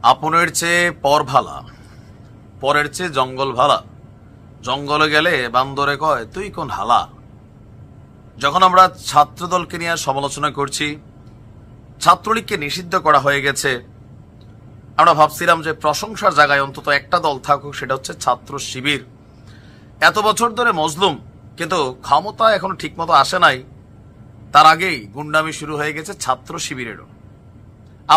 আপনের চেয়ে পর ভালা, পরের চেয়ে জঙ্গল ভালা। জঙ্গলে গেলে বান্দরে কয় তুই কোন হালা। যখন আমরা ছাত্রদলকে নিয়ে সমালোচনা করছি, ছাত্রলীগকে নিষিদ্ধ করা হয়ে গেছে, আমরা ভাবছিলাম যে প্রশংসার জায়গায় অন্তত একটা দল থাকুক, সেটা হচ্ছে ছাত্র শিবির। এত বছর ধরে মজলুম, কিন্তু ক্ষমতা এখনো ঠিকমতো আসে নাই, তার আগেই গুন্ডামি শুরু হয়ে গেছে ছাত্র শিবিরেরও।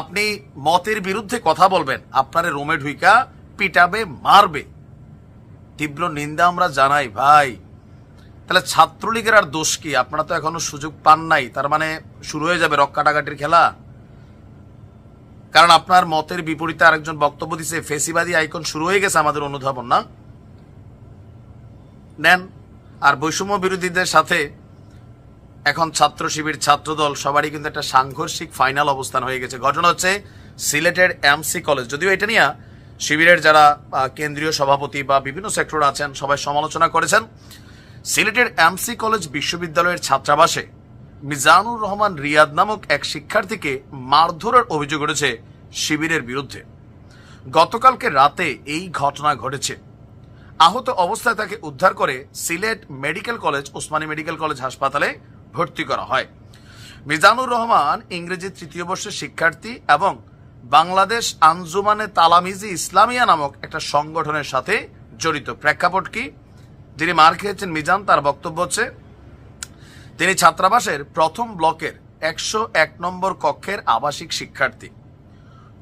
আপনি মতের বিরুদ্ধে কথা বলবেন, আপনারে রোমে ঢুইকা পিটাবে, মারবে। তীব্র নিন্দা আমরা জানাই ভাই। তাহলে ছাত্রলীগের আর দোষ কি? আপনারা তো এখনো সুযোগ পান নাই, তার মানে শুরু হয়ে যাবে রক কাটাকাটির খেলা? কারণ আপনার মতের বিপরীতে আরেকজন বক্তব্য দিছে, ফেসিবাদী আইকন শুরু হয়ে গেছে আমাদের অনুধাবন না নেন। আর বৈষম্য বিরোধীদের সাথে এখন ছাত্র শিবির, ছাত্রদল সবারই কিন্তু একটা সাংঘর্ষিক ফাইনাল অবস্থান হয়ে গেছে। ঘটনা হচ্ছে সিলেটের এমসি কলেজ। যদিও এটা নিয়ে শিবিরের যারা কেন্দ্রীয় সভাপতি বা বিভিন্ন সেক্টর আছেন সবাই সমালোচনা করেছেন। সিলেটের এমসি কলেজ বিশ্ববিদ্যালয়ের ছাত্রাবাসে মিজানুর রহমান রিয়াদ নামক এক শিক্ষার্থীকে মারধরের অভিযোগ উঠেছে শিবিরের বিরুদ্ধে। গতকালকে রাতে এই ঘটনা ঘটেছে। আহত অবস্থায় তাকে উদ্ধার করে Sylhet medical college, Osmani medical college হাসপাতালে ভর্তি করা হয়। মিজানুর রহমান ইংরেজি তৃতীয় বর্ষের শিক্ষার্থী এবং বাংলাদেশ আঞ্জুমানে তালামিজি ইসলামিয়া নামক একটা সংগঠনের সাথে জড়িত। প্রেক্ষাপট কি? যিনি মার খেয়েছেন মিজান, তার বক্তব্য হচ্ছে তিনি ছাত্রাবাসের প্রথম ব্লকের 101 নম্বর কক্ষের আবাসিক শিক্ষার্থী।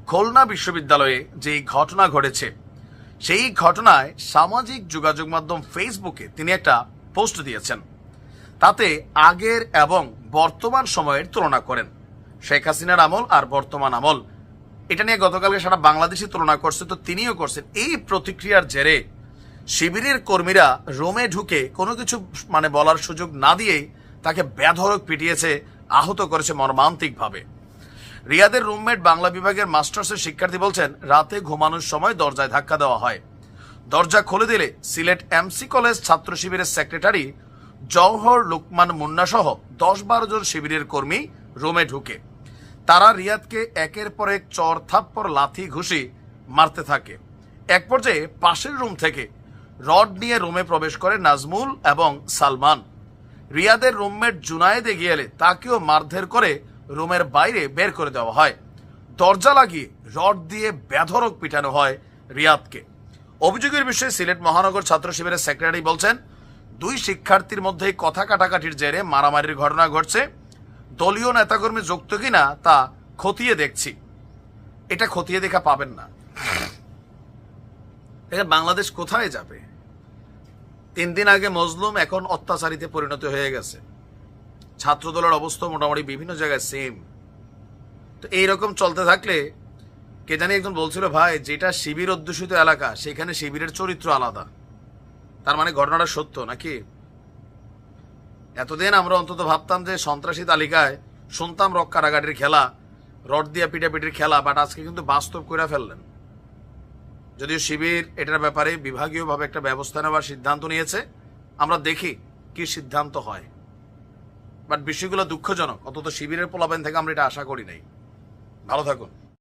খুলনা বিশ্ববিদ্যালয়ে যে ঘটনা ঘটেছে, সেই ঘটনায় সামাজিক যোগাযোগ মাধ্যম ফেসবুকে তিনি একটা পোস্ট দিয়েছেন। তাতে আগের এবং বর্তমান সময়ের তুলনা করেন। শেখ হাসিনার আমল আর বর্তমান আমল, এটা নিয়ে গতকালকে সারা বাংলাদেশি তুলনা করছে, তো তিনিও করছেন। এই প্রতিক্রিয়ার জেরে শিবিরের কর্মীরা রোমে ঢুকে কোনো কিছু বলার সুযোগ না দিয়েই তাকে বেধড়ক পিটিয়েছে, আহত করেছে মর্মান্তিকভাবে। রিয়াদের রুমমেট বাংলা বিভাগের মাস্টার্সের শিক্ষার্থী বলছেন, রাতে ঘুমানোর সময় দরজায় ধাক্কা দেওয়া হয়। দরজা খুলে দিলে সিলেট এমসি কলেজ ছাত্র শিবিরের সেক্রেটারি জওহর লুকমান মুন্না সহ 10-12 জন শিবিরের কর্মী রুমে ঢুকে। তারা রিয়াদকে একের পর এক চর, থাপ্পড়, লাথি, ঘুষি মারতে থাকে। এক পর্যায়ে পাশের রুম থেকে রড নিয়ে রুমে প্রবেশ করে নাজমুল এবং সালমান। রিয়াদের রুমমেট জুনায়েদ এগিয়ে এলে তাকেও মারধর করে রুমের বাইরে বের করে দেওয়া হয়। দরজা লাগিয়ে রড দিয়ে বেধড়ক পিটানো হয় রিয়াদকে। অভিযোগের বিষয়ে সিলেট মহানগর ছাত্র শিবিরের সেক্রেটারি বলছেন, 2 শিক্ষার্থীর মধ্যে কথা কাটাকাটির জেরে মারামারির ঘটনা ঘটছে। দলীয় নেতাকর্মী যুক্ত কিনা তা খতিয়ে দেখছি। এটা খতিয়ে দেখা পাবেন না। বাংলাদেশ কোথায় যাবে? 3 দিন আগে মজলুম, এখন অত্যাচারিতে পরিণত হয়ে গেছে। ছাত্রদলের অবস্থা মোটামুটি বিভিন্ন জায়গায় সেম। তো এইরকম চলতে থাকলে, কে জানি একজন বলছিল, ভাই যেটা শিবির অধ্যুষিত এলাকা সেখানে শিবিরের চরিত্র আলাদা। তার মানে ঘটনাটা সত্য নাকি? এতদিন আমরা অন্তত ভাবতাম যে সন্ত্রাসী তালিকায় শুনতাম রক কাটাকাটির খেলা, রড দিয়া পিটাপিটির খেলা, বাট আজকে কিন্তু বাস্তব করে ফেললেন। যদিও শিবির এটার ব্যাপারে বিভাগীয়ভাবে একটা ব্যবস্থা নেওয়ার সিদ্ধান্ত নিয়েছে, আমরা দেখি কি সিদ্ধান্ত হয়। বাট বিষয়গুলো দুঃখজনক, অন্তত শিবিরের পোলাবেন থেকে আমরা এটা আশা করি নাই। ভালো থাকুন।